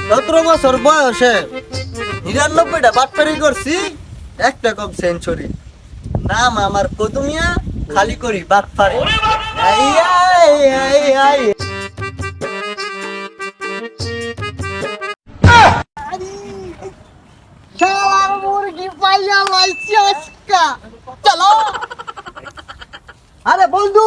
17 বছর বয়সে 99টা বাটপারি করছি, একটা কম সেঞ্চুরি। নাম আমার কদুমিয়া, খালি করি বাটপারি। I I I I. শালার মুরগি পাইয়া লাইছি আজকা। চলো। আরে বন্ধু,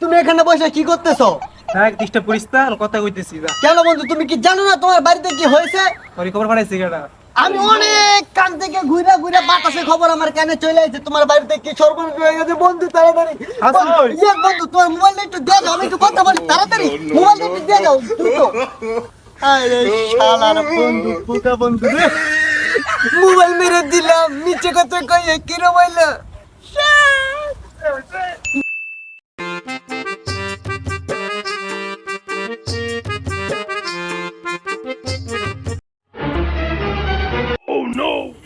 তুমি এখানে বসে কি করতেছো? হ্যাঁ, ডিস্টার্ব করিস না, আমি কথা কইতেছি। কেন বন্ধু, তুমি কি জানো না তোমার বাড়িতে কি হয়েছে? ওই খবর পাঠাইছি কেডা? আমি অনেক কান থেকে ঘুরে ঘুরে বাতাসে খবর আমার কানে চলে আসছে, তোমার বাড়িতে কি সর্বনাশ হয়ে গেছে। বন্ধু তাড়াতাড়ি বন্ধু, তোমার মোবাইলটা একটু দিয়ে দাও, আমি একটু কথা বলি। তাড়াতাড়ি মোবাইলটা একটু দিয়ে দাও দ্রুত। আরে শালার বন্ধু, বোকা বন্ধু রে, মোবাইল মেরে দিলাম। নিচে কথা কইয়ে কি রে বললো।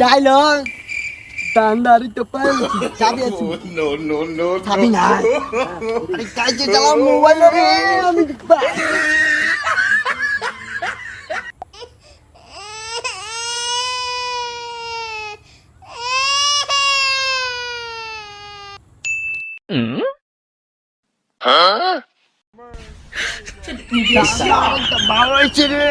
ডায়লগ দান্দারি তো পাইছি, চাবি আছে। No. চাবি না, আরে কাজে চালাও মোবাইল রে। আমি ভালো হয়েছে রে।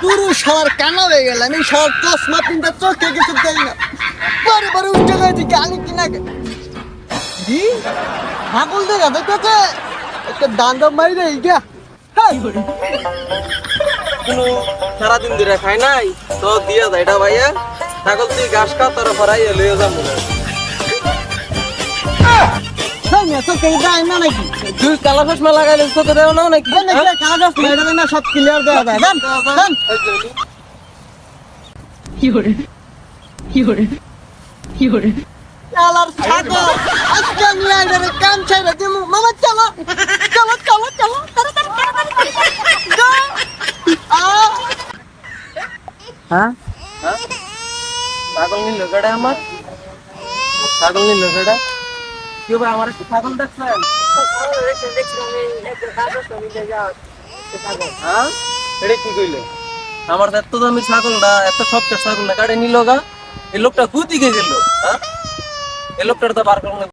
পুরো শালার কানা হয়ে গেল। আমি শালার চশমা পিনটা চোখে কিছু দেই না, বারে বারে উঠে গেছি গালি কিনা। ছাগল দেখা দেখতেছে একটা দান্দা মারি রে গা। কোনো সারাদিন ধরে খাই নাই তো দিয়া যায় এটা ভাইয়া। ছাগল তুই ঘাস খা, তোর ভরাই লইয়া যাবো। চোখে দেয় না নাকি? তুই কালা চশমা লাগাইলে চোখে দেও না নাকি? কাগজ মেয়েটা না সব ক্লিয়ার দেওয়া যায়। শালার ছাগল আজকে আমি আইডারে কাম ছাইরা দিমু। মামা চলো চলো চলো চলো, তাড়াতাড়ি তাড়াতাড়ি গো। হ্যাঁ, ছাগল নিল কেডা আমার? ছাগল নিল কেডা? কি ভাই, আমার একটু ছাগল দেখছেন? হ্যাঁ, এটা কি কইলে? আমার তো এত দামি ছাগলটা, এত শক্তের ছাগলটা কাটে নিল গা। এই লোকটা কুদিকে গেল। হ্যাঁ, এই লোকটার তো বার করুন।